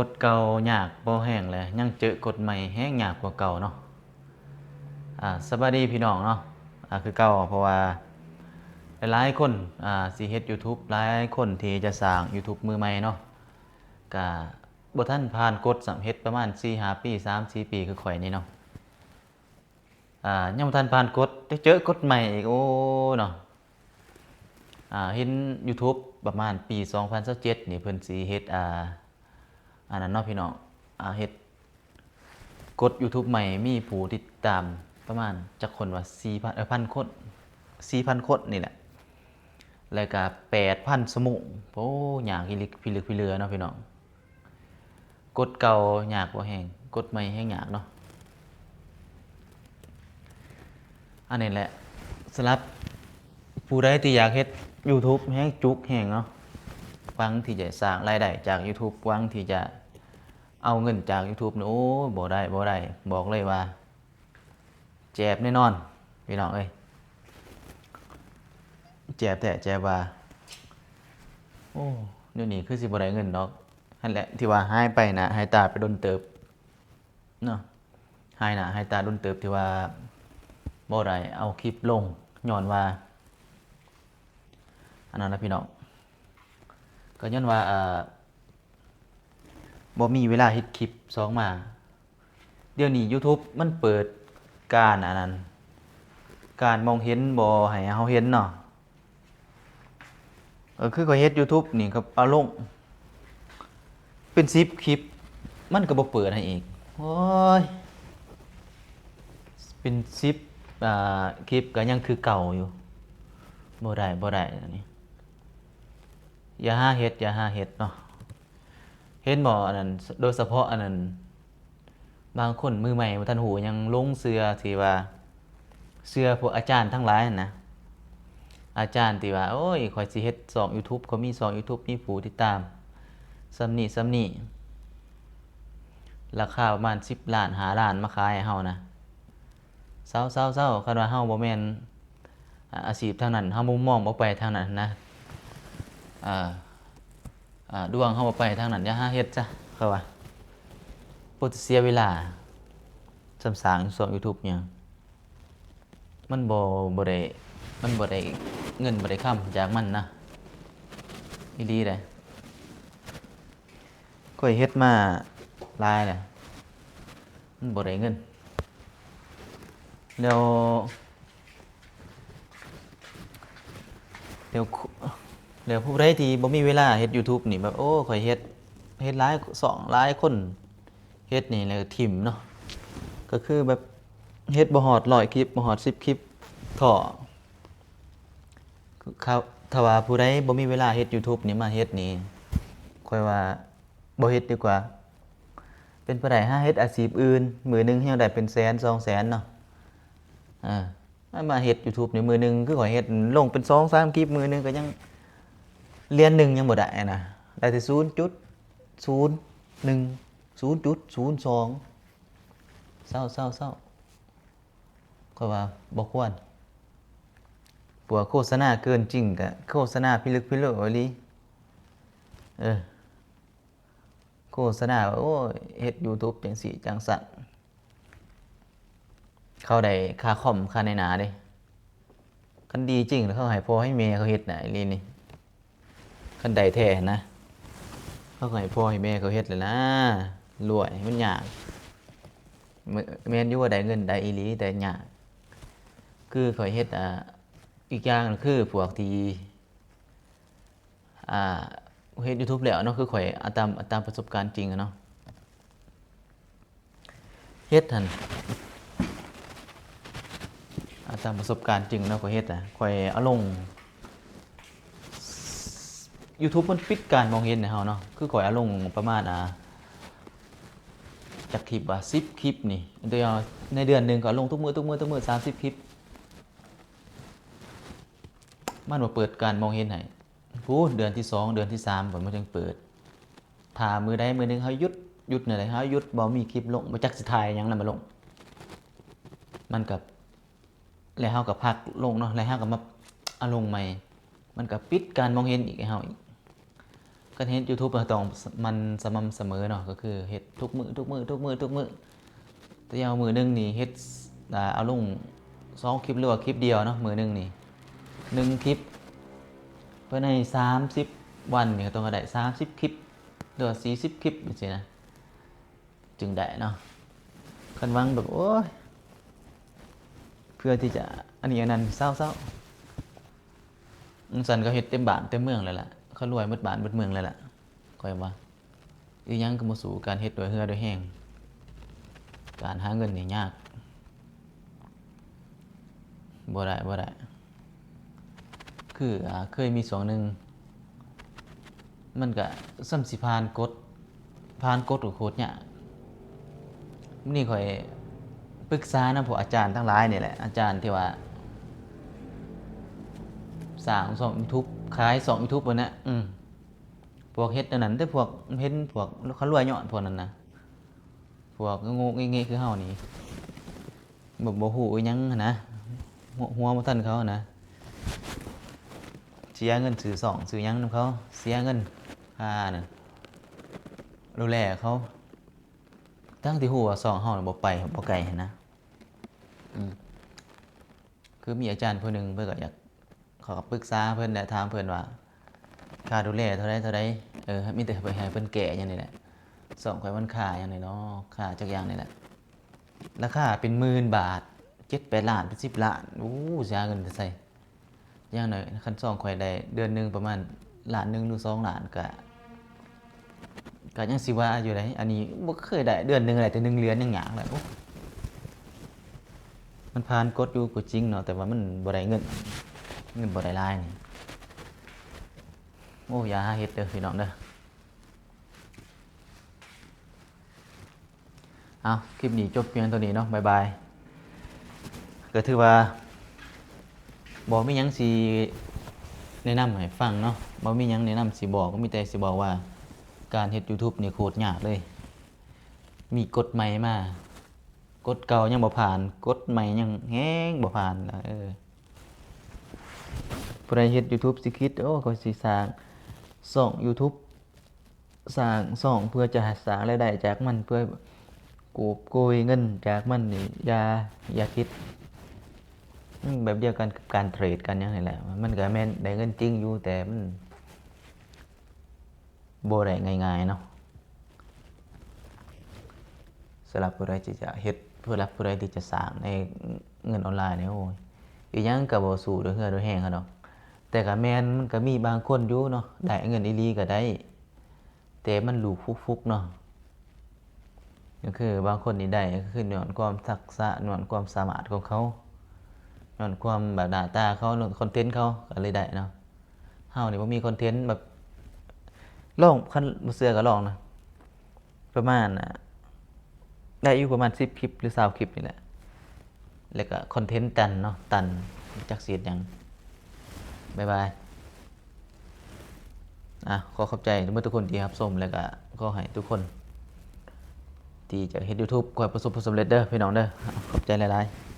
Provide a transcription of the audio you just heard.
ดเก่ายากบ่แห้งเลยยังเจอกฎใหม่แห้งยากกว่าเก่าเนาะสวัสดีพี่น้องเนาะคือเก่าเพราะว่าหลายๆคนสิเฮ็ด YouTube หลายคนที่จะสร้าง YouTube มือใหม่เนาะก็บ่ทันผ่านกฎสำเฮ็ดประมาณ4-5 ปี3-4 ปีคือข่อยนี่เนาะยังบ่ทันผ่านกฎได้เจอกฎใหม่อีกโอ้เนาะเห็น YouTube ประมาณปี2027นี่เพิ่นสิเฮ็ดอันนั้นเนาะพี่น้องเฮ็ดกด YouTube ใหม่มีผู้ติดตามประมาณจักคนว่า4,0001,000 คน4,000 คนนี่แหละแล้วก็8,000 ชั่วโมงโอ้ยากอีหลีพิลึกพิเรือเนาะพี่น้องกดเก่ายากบ่แฮงกดใหม่แฮงยากเนาะอันนี้แหละสำหรับผู้ใดที่อยากเฮ็ด YouTube แฮงจุกแฮงเนาะหวังที่จะสร้างรายได้จาก YouTube หวังที่จะเอาเงินจาก YouTube นี่โอ้บ่ได้บอกเลยว่าเจ็บแน่นอนพี่น้องเอ้ยเจ็บแท้เจ็บว่าโอ้เดี๋ยวนี้คือสิบ่ได้เงินดอกนั่นแหละที่ว่าหายไปนะหายตาไปโดนเติบเนาะหายหน้าหายตาโดนเติบที่ว่าบ่ได้เอาคลิปลงย้อนว่าอันนั้นนะพี่น้องก็ย้อนว่าบ่มีเวลาเฮ็ดคลิปสองมาเดี๋ยวนี้ YouTube มันเปิดการอันนั้นการมองเห็นบ่ให้เฮาเห็นเนาะคือข้อยเฮ็ด YouTube นี่ก็เอาลงเป็น10คลิปมันก็บ่เปิดให้อีกโอ้ยเป็น10คลิปก็ยังคือเก่าอยู่บ่ได้อันนี้อย่าหาเฮ็ดเนาะเห็นบ่อันนั้นโดยเฉพาะอันนั้นบางคนมือใหม่บ่ทันหูยังลงเชื่อที่ว่าเชื่อพวกอาจารย์ทั้งหลายนั่นนะอาจารย์ที่ว่าโอ้ยข้อยสิเฮ็ดช่อง YouTube เขามีช่อง YouTube มีผู้ติดตามส่ำนี้ราคาประมาณ10 ล้าน5 ล้านมาขายให้เฮานะเซาคันว่าเฮาบ่แม่นอาชีพทางนั้นเฮามุมมองบ่ไปทางนั้นนะอ่าดวงเฮาบ่ไปทางนั้นอย่าหาเฮ็ดจ้ะเขาว่าบ่เสียเวลาสร้างช่อง YouTube หยังมันบ่ได้มันบ่ได้เงินบ่ได้ค้ำจากมันนะอีหลีเด้ข้อยเฮ็ดมาหลายแหละมันบ่ได้เงินแล้วแล้วแล้วผู้ใดที่บ่มีเวลาเฮ็ด YouTube นี่แบบโอ้ข้อยเฮ็ดหลายช่องหลายคนเฮ็ดนี่แล้วก็ถิ้มเนาะก็คือแบบเฮ็ดบ่ฮอด100คลิปบ่ฮอด10คลิปท้อเขาถ้าว่าผู้ใดบ่มีเวลาเฮ็ด YouTube นี่มาเฮ็ดนี่ข้อยว่าบ่เฮ็ดดีกว่าเป็นไปได้หาเฮ็ดอาชีพอื่นมื้อหนึงยังได้เป็นแสน200,000เนาะมาเฮ็ด YouTube นี่มื้อหนึงคือข้อยเฮ็ดลงเป็น2-3คลิปมื้อหนึงก็ยังเหรียญหนึงยังบ่ได้นะได้แต่0.01 0.02เศร้าข้อยว่าบ่ควรปัวโฆษณาเกินจริงก็โฆษณาพิลึกพิลั่วอีหลีโฆษณาโอ้ยเฮ็ด YouTube จังซี่จังซั่นเขาได้ค่าคอมค่าในหนาเด้คันดีจริงแล้วเขาให้พ่อให้แม่เขาเฮ็ดน่ะอีหลีนี่คันใดแท้นะเขาก็ให้พ่อให้แม่เขาเฮ็ดแหละนะรวยมันยากแม่นอยู่ว่าได้เงินได้อีหลีแต่ยากคือข้อยเฮ็ดอีกอย่างคือพวกที่อ่าเฮ็ด YouTube แล้วเนาะคือข่อยเอาตามประสบการณ์จริงอะเนาะเฮ็ดหั่นเอาตามประสบการณ์จริงเนาะข่อยเฮ็ดข่อยเอาลง YouTube มันปิดการมองเห็นให้เฮาเนาะคือข่อยเอาลงประมาณจักคลิปว่า10คลิปนี่เดี๋ยวในเดือนหนึงก็เอาลงทุกมื้อ30คลิปมันบ่เปิดการมองเห็นให้พู้นเดือนที่2เดือนที่3ผมมันจึงเปิดถ้ามื้อใดมื้อหนึงเฮาหยุดนั่นแหละเฮาหยุดบ่มีคลิปลงบ่จักสิถ่ายหยังนำมาลงมันก็แล้วเฮาก็พักลงเนาะแล้วเฮาก็มาเอาลงใหม่มันก็ปิดการมองเห็นอีกให้เฮาอีกก็ คันเฮ็ด YouTube ก็ต้องมันสม่ำเสมอเนาะก็คือเฮ็ดทุกมื้อแต่อยางมื้อหนึงนี่เฮ็ดเอาลง2คลิปหรือว่าคลิปเดียวเนาะมื้อหนึงนี่1คลิปเพิ่นให้30วันนี่ก็ต้องได้30คลิปหรือว่า40คลิปจังซี่นะจึงได้เนาะคันหวังแบบโอ้ยเพื่อที่จะอันนี้อันนั้นเศร้าๆสันก็เฮ็ดเต็มบ้านเต็มเมืองเลยล่ะเขารวยหมดบ้านหมดเมืองเลยล่ะค่อยว่าอีหยังก็บ่สู้การเฮ็ดด้วยเหือด้วยแรงการหาเงินนี่ยากบ่ได้คือเคยมีช่วงหนึงมันก็ซ้ำสิผ่านกฎก็โคตรยากมื้อนี้ข้อยปรึกษานำพวกอาจารย์ทั้งหลายนี่แหละอาจารย์ที่ว่าสร้างช่อง YouTube ขายช่อง YouTube พุ่นน่ะพวกเฮ็ดอันนั้นแต่พวกเห็นพวกเขารวยย้อนพวกนั้นนะพวกโง่ๆเงี้ยๆคือเฮานี่บ่ฮู้อิหยังหั้นนะหัวบ่ทันเขานะเสียเงินซื้อช่องซื้อหยังนำเขาเสียเงินค่านั่นดูแลเขาทั้งที่ฮู้ว่าช่องเฮาน่ะบ่ไปบ่ไกลหั้นนะคือมีอาจารย์ผู้หนึงเพิ่นก็อยากเขาก็ปรึกษาเพิ่นและถามเพิ่นว่าค่าดูแลเท่าใดมีแต่ไปให้เพิ่นแก้หยังนี่แหละช่องข่อยมันค่าหยังนี่เนาะค่าจักอย่างนี่แหละราคาเป็นหมื่นบาท7-8ล้านเป็น10ล้านเสียเงินจะใส่อย่างน้อยคันช่องข่อยได้เดือนหนึงประมาณล้านหนึงหรือ2ล้านก็ยังสิว่าอยู่ได้อันนี้บ่เคยได้เดือนหนึงได้แต่1เหรียญยังหยังเลยมันผ่านกฎอยู่ก็จริงเนาะแต่ว่ามันบ่ได้เงินบ่ได้หลายนี่อย่าหาเฮ็ดเด้อพี่น้องเด้อเอาคลิปนี้จบเพียงเท่านี้เนาะบ๊ายบายก็ถือว่าบ่มีหยังสิแนะนำให้ฟังเนาะบ่มีหยังแนะนำสิบอกก็มีแต่สิบอกว่าการเฮ็ด YouTube นี่โคตรยากเลยมีกฎใหม่มากฎเก่ายังบ่ผ่านกฎใหม่ยังแฮงบ่ผ่านผู้ใดเฮ็ด YouTube สิคิดเขาสิสร้างช่อง YouTube สร้างช่องเพื่อจะสร้างรายได้จากมันเพื่อกอบโกยเงินจากมันนี่อย่าคิดแบบเดียวกันกับการเทรดกันอย่างนี้แหละมันก็แม่นได้เงินจริงอยู่แต่มันบ่ได้ง่ายๆเนาะสำหรับผู้ใดที่จะเฮ็ดเพื่อรับผู้ใดที่จะสร้างในเงินออนไลน์นี่อีหยังก็บ่สู้ด้วยเหือด้วยแรงเขาดอกแต่ก็แม่นมันก็มีบางคนอยู่เนาะได้เงินอีหลีก็ได้แต่มันลูกฟุกๆเนาะก็คือบางคนนี่ได้ก็คือย้อนความทักษะย้อนความสามารถของเขาย้อนความแบบหน้าตาเขาย้อนคอนเทนต์เขาก็เลยได้เนาะเฮานี่บ่มีคอนเทนต์แบบลองคันบ่เชื่อก็ลองนะประมาณได้อยู่ประมาณ10คลิปหรือ20คลิปนี่แหละแล้วก็คอนเทนต์ตันเนาะตันจักสิเฮ็ดหยังบ๊ายบายขอขอบใจทุกคนที่รับชมแล้วก็ขอให้ทุกคนที่จะเฮ็ด YouTube ขอให้ประสบผลสำเร็จเด้อพี่น้องเด้อขอบใจหลายๆ